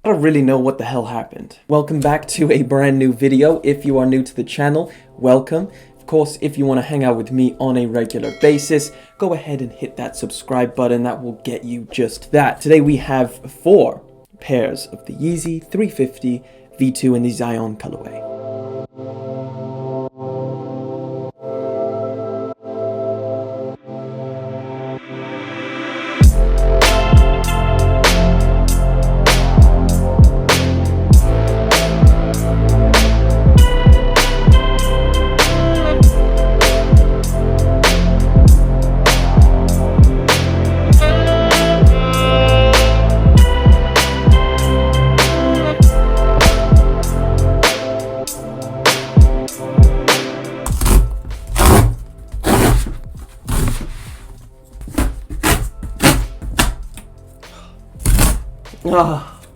I don't really know what the hell happened. Welcome back to a brand new video. If you are new to the channel, welcome. Of course, if you want to hang out with me on a regular basis, go ahead and hit that subscribe button. That will get you just that. Today we have 4 pairs of the Yeezy 350 V2 in the Zyon colorway.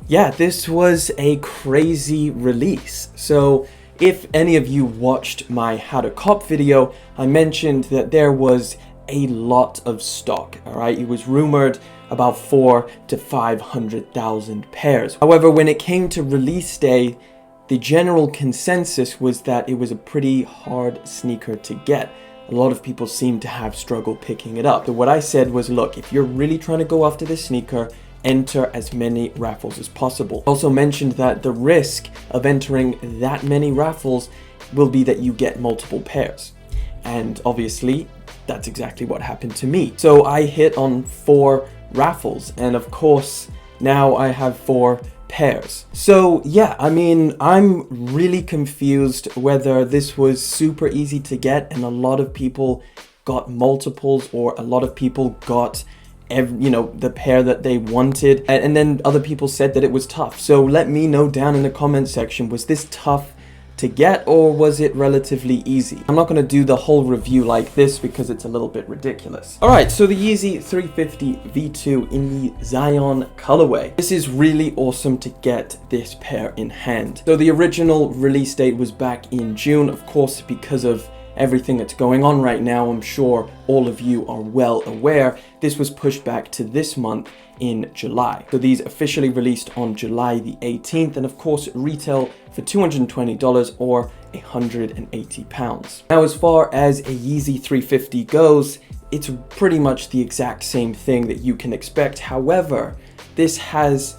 Yeah, this was a crazy release. So if any of you watched my how to cop video, I mentioned that there was a lot of stock, all right? It was rumored about 400,000 to 500,000 pairs. However, when it came to release day, the general consensus was that it was a pretty hard sneaker to get. A lot of people seemed to have struggled picking it up. So what I said was, look, if you're really trying to go after this sneaker, enter as many raffles as possible. Also mentioned that the risk of entering that many raffles will be that you get multiple pairs. And obviously, that's exactly what happened to me. So I hit on 4 raffles, and of course, now I have 4 pairs. So yeah, I mean, I'm really confused whether this was super easy to get and a lot of people got multiples, or a lot of people got the pair that they wanted, and then other people said that it was tough. So let me know down in the comment section, was this tough to get or was it relatively easy? I'm not going to do the whole review like this because it's a little bit ridiculous. Alright, so the Yeezy 350 V2 in the Zyon colorway. This is really awesome to get this pair in hand. So the original release date was back in June, of course, because of everything that's going on right now. I'm sure all of you are well aware. This was pushed back to this month in July. So these officially released on July the 18th, and of course retail for $220 or £180. Now, as far as a Yeezy 350 goes, it's pretty much the exact same thing that you can expect. However, this has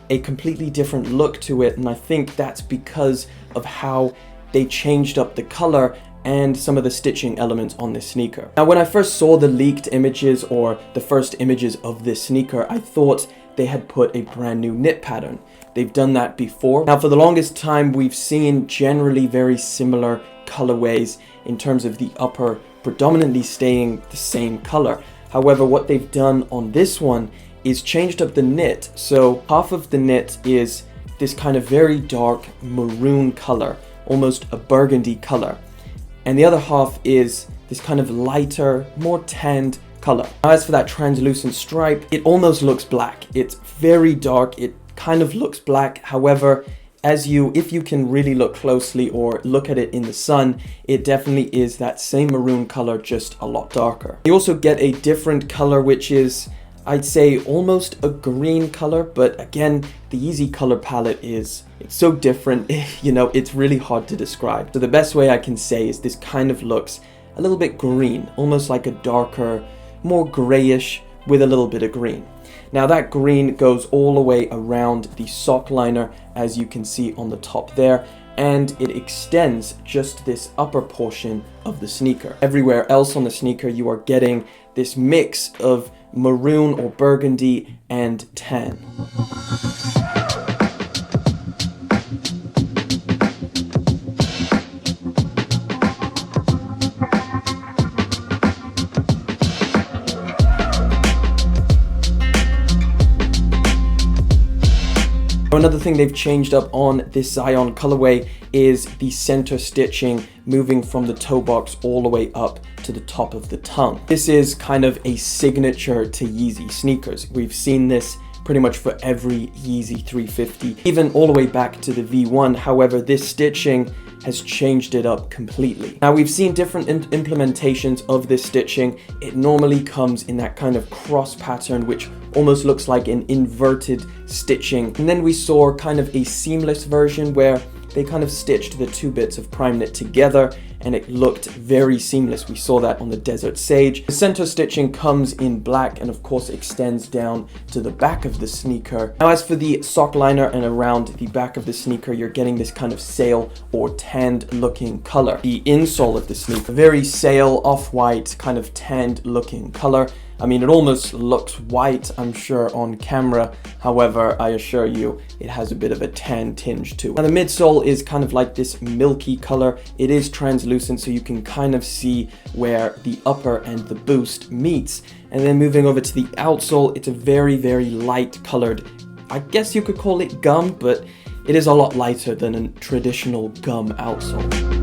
a completely different look to it, and I think that's because of how they changed up the color and some of the stitching elements on this sneaker. Now, when I first saw the leaked images or the first images of this sneaker, I thought they had put a brand new knit pattern. They've done that before. Now, for the longest time, we've seen generally very similar colorways in terms of the upper predominantly staying the same color. However, what they've done on this one is changed up the knit. So half of the knit is this kind of very dark maroon color, almost a burgundy color. And the other half is this kind of lighter, more tanned color. Now, as for that translucent stripe, it almost looks black. It's very dark. It kind of looks black. However, if you can really look closely or look at it in the sun, it definitely is that same maroon color, just a lot darker. You also get a different color, which is, I'd say, almost a green color, but again, the Yeezy color palette it's so different, it's really hard to describe. So the best way I can say is this kind of looks a little bit green, almost like a darker, more grayish with a little bit of green. Now that green goes all the way around the sock liner, as you can see on the top there, and it extends just this upper portion of the sneaker. Everywhere else on the sneaker, you are getting this mix of maroon or burgundy and tan. Another thing they've changed up on this Zyon colorway is the center stitching, moving from the toe box all the way up to the top of the tongue. This is kind of a signature to Yeezy sneakers. We've seen this pretty much for every Yeezy 350, even all the way back to the V1. However, this stitching has changed it up completely. Now we've seen different implementations of this stitching. It normally comes in that kind of cross pattern, which almost looks like an inverted stitching. And then we saw kind of a seamless version where they kind of stitched the two bits of prime knit together and it looked very seamless. We saw that on the Desert Sage. The center stitching comes in black and of course extends down to the back of the sneaker. Now as for the sock liner and around the back of the sneaker, you're getting this kind of sail or tanned looking color. The insole of the sneaker, very sail, off-white, kind of tanned looking color. I mean, it almost looks white, I'm sure, on camera. However, I assure you, it has a bit of a tan tinge too. Now, the midsole is kind of like this milky color. It is translucent, so you can kind of see where the upper and the boost meets. And then moving over to the outsole, it's a very, very light colored, I guess you could call it gum, but it is a lot lighter than a traditional gum outsole.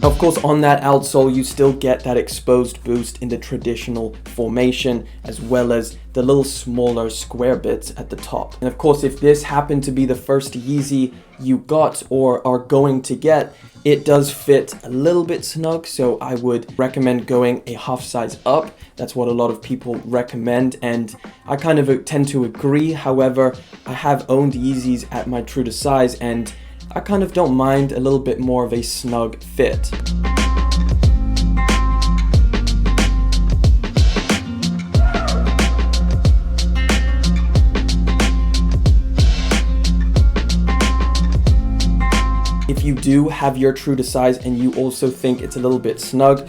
Of course, on that outsole, you still get that exposed boost in the traditional formation, as well as the little smaller square bits at the top. And of course, if this happened to be the first Yeezy you got or are going to get, it does fit a little bit snug, so I would recommend going a half size up. That's what a lot of people recommend, and I kind of tend to agree. However, I have owned Yeezys at my true to size, and I kind of don't mind a little bit more of a snug fit. If you do have your true to size and you also think it's a little bit snug,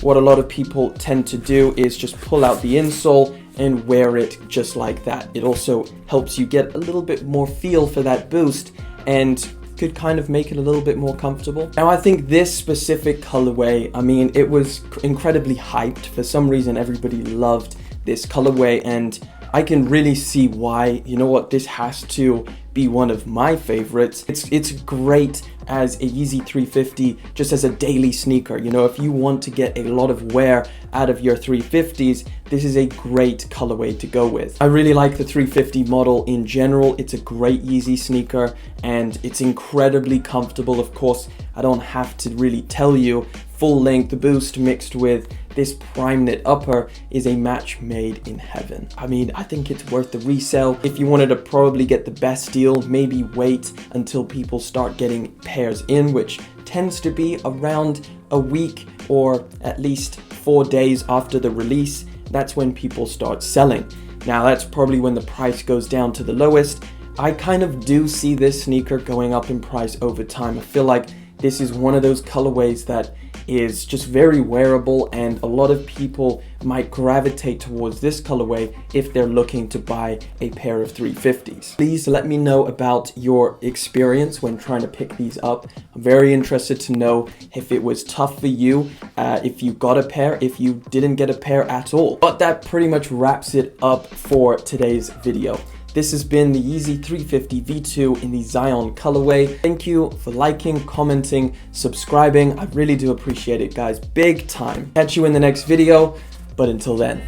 what a lot of people tend to do is just pull out the insole and wear it just like that. It also helps you get a little bit more feel for that boost and could kind of make it a little bit more comfortable. Now I think this specific colorway, I mean, it was incredibly hyped. For some reason, everybody loved this colorway, and I can really see why. You know what, this has to be one of my favorites. It's great as a Yeezy 350, just as a daily sneaker. You know, if you want to get a lot of wear out of your 350s, this is a great colorway to go with. I really like the 350 model in general. It's a great Yeezy sneaker and it's incredibly comfortable. Of course, I don't have to really tell you, full length boost mixed with this prime knit upper is a match made in heaven. I mean, I think it's worth the resale. If you wanted to probably get the best deal, maybe wait until people start getting pairs in, which tends to be around a week or at least 4 days after the release. That's when people start selling. Now that's probably when the price goes down to the lowest. I kind of do see this sneaker going up in price over time. I feel like this is one of those colorways that is just very wearable, and a lot of people might gravitate towards this colorway if they're looking to buy a pair of 350s. Please let me know about your experience when trying to pick these up. I'm very interested to know if it was tough for you, if you got a pair, if you didn't get a pair at all. But that pretty much wraps it up for today's video. This has been the Yeezy 350 V2 in the Zyon colorway. Thank you for liking, commenting, subscribing. I really do appreciate it, guys. Big time. Catch you in the next video, but until then.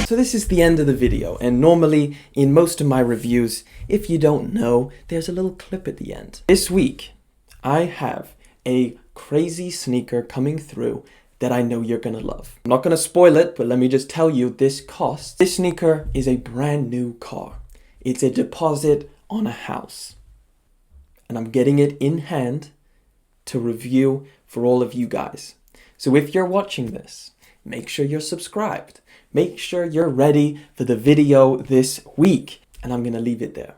So this is the end of the video, and normally in most of my reviews, if you don't know, there's a little clip at the end. This week, I have a crazy sneaker coming through that I know you're gonna love. I'm not gonna spoil it, but let me just tell you, this sneaker is a brand new car. It's a deposit on a house. And I'm getting it in hand to review for all of you guys. So if you're watching this, make sure you're subscribed. Make sure you're ready for the video this week. And I'm gonna leave it there.